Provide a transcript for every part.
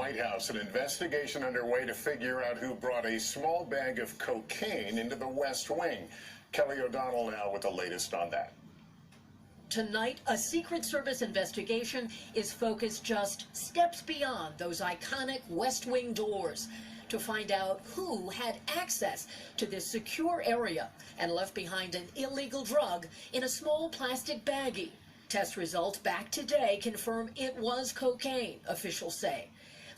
White House, an investigation underway to figure out who brought a small bag of cocaine into the West Wing. Kelly O'Donnell now with the latest on that. Tonight, a Secret Service investigation is focused just steps beyond those iconic West Wing doors to find out who had access to this secure area and left behind an illegal drug in a small plastic baggie. Test results back today confirm it was cocaine, officials say.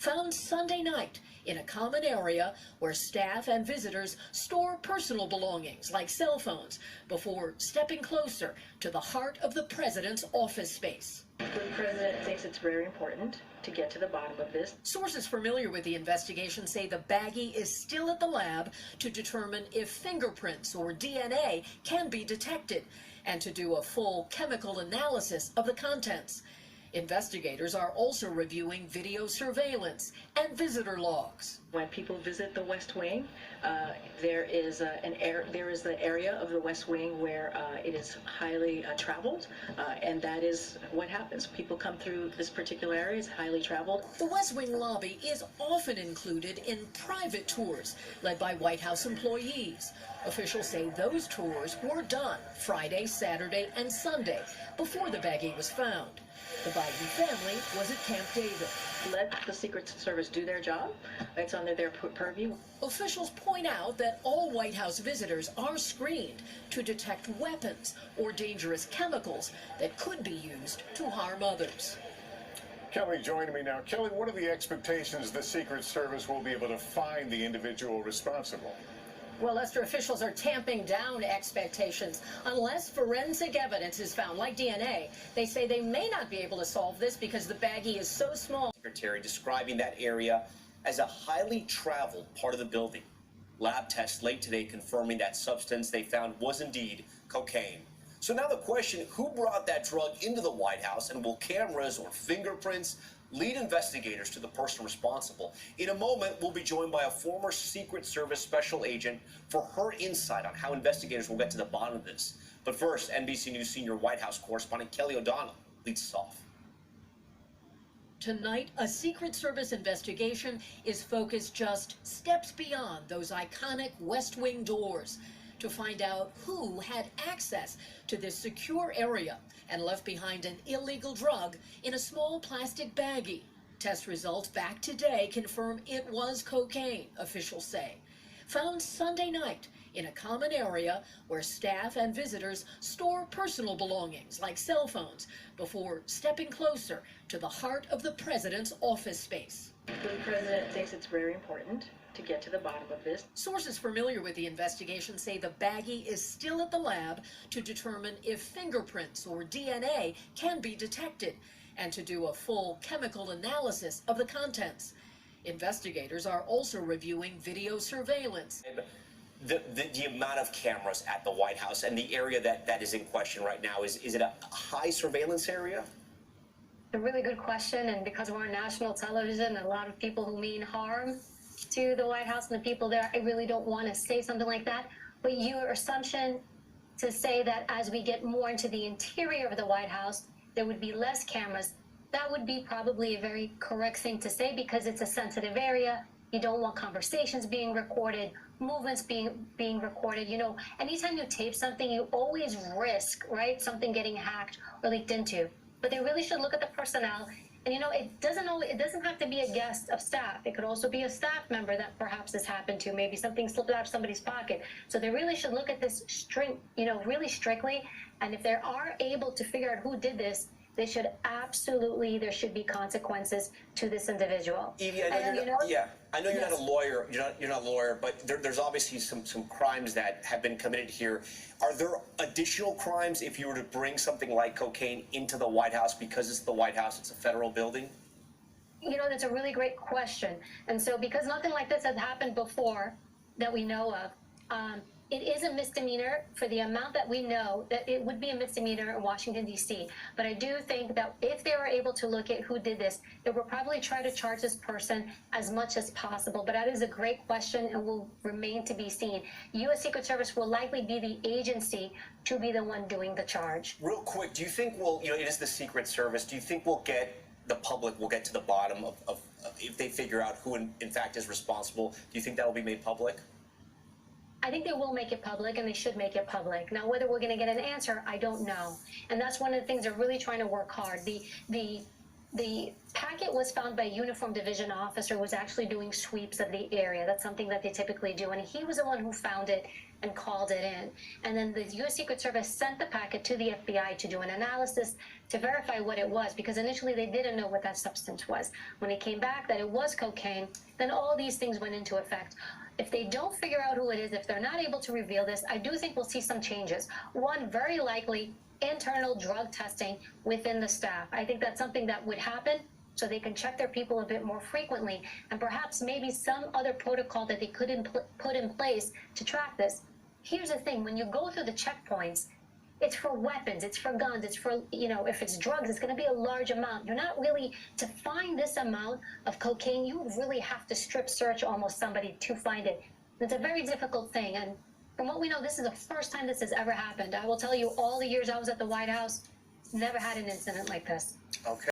Found Sunday night in a common area where staff and visitors store personal belongings like cell phones before stepping closer to the heart of the president's office space. The president thinks it's very important to get to the bottom of this. Sources familiar with the investigation say the baggie is still at the lab to determine if fingerprints or DNA can be detected and to do a full chemical analysis of the contents. Investigators are also reviewing video surveillance and visitor logs. When people visit the West Wing, there is the area of the West Wing where it is highly traveled, and that is what happens. People come through this particular area, it's highly traveled. The West Wing lobby is often included in private tours led by White House employees. Officials say those tours were done Friday, Saturday, and Sunday before the baggie was found. The Biden family was at Camp David. Let the Secret Service do their job. It's under their purview. Officials point out that all White House visitors are screened to detect weapons or dangerous chemicals that could be used to harm others. Kelly joining me now. Kelly, what are the expectations the Secret Service will be able to find the individual responsible? Well, Lester, officials are tamping down expectations. Unless forensic evidence is found, like DNA, they say they may not be able to solve this because the baggie is so small. Secretary describing that area as a highly traveled part of the building. Lab tests late today confirming that substance they found was indeed cocaine. So now the question, who brought that drug into the White House, and will cameras or fingerprints lead investigators to the person responsible? In a moment, we'll be joined by a former Secret Service special agent for her insight on how investigators will get to the bottom of this. But first, NBC News senior White House correspondent Kelly O'Donnell leads us off. Tonight, a Secret Service investigation is focused just steps beyond those iconic West Wing doors to find out who had access to this secure area and left behind an illegal drug in a small plastic baggie. Test results back today confirm it was cocaine, officials say. Found Sunday night in a common area where staff and visitors store personal belongings like cell phones before stepping closer to the heart of the president's office space. The president thinks it's very important to get to the bottom of this. Sources familiar with the investigation say the baggie is still at the lab to determine if fingerprints or DNA can be detected and to do a full chemical analysis of the contents. Investigators are also reviewing video surveillance. The amount of cameras at the White House and the area that is in question right now, is it a high surveillance area? A really good question, and because we're on national television, a lot of people who mean harm to the White House and the people there, I really don't want to say something like that. But your assumption to say that as we get more into the interior of the White House, there would be less cameras, that would be probably a very correct thing to say because it's a sensitive area. You don't want conversations being recorded, movements being recorded. You know, anytime you tape something, you always risk, right, something getting hacked or leaked into. But they really should look at the personnel. And you know, it doesn't have to be a guest of staff. It could also be a staff member that perhaps this happened to. Maybe something slipped out of somebody's pocket. So they really should look at this really strictly. And if they are able to figure out who did this, they should absolutely, there should be consequences to this individual. Evie, I know you're not a lawyer. You're not a lawyer, but there's obviously some crimes that have been committed here. Are there additional crimes if you were to bring something like cocaine into the White House because it's the White House, it's a federal building? You know, that's a really great question. And so because nothing like this has happened before that we know of, it is a misdemeanor for the amount that we know, that it would be a misdemeanor in Washington, D.C. But I do think that if they were able to look at who did this, they will probably try to charge this person as much as possible. But that is a great question and will remain to be seen. U.S. Secret Service will likely be the agency to be the one doing the charge. Real quick, do you think it is the Secret Service, do you think the public will get to the bottom of if they figure out who in fact is responsible, do you think that will be made public? I think they will make it public, and they should make it public. Now, whether we're going to get an answer, I don't know. And that's one of the things they're really trying to work hard. The packet was found by a uniform division officer who was actually doing sweeps of the area. That's something that they typically do. And he was the one who found it and called it in. And then the U.S. Secret Service sent the packet to the FBI to do an analysis to verify what it was, because initially they didn't know what that substance was. When it came back that it was cocaine, then all these things went into effect. If they don't figure out who it is, if they're not able to reveal this, I do think we'll see some changes. One, very likely, internal drug testing within the staff. I think that's something that would happen so they can check their people a bit more frequently, and perhaps maybe some other protocol that they could put in place to track this. Here's the thing, when you go through the checkpoints, it's for weapons, it's for guns, it's for, if it's drugs, it's going to be a large amount. You're not really, to find this amount of cocaine, you really have to strip search almost somebody to find it. It's a very difficult thing, and from what we know, this is the first time this has ever happened. I will tell you, all the years I was at the White House, never had an incident like this. Okay.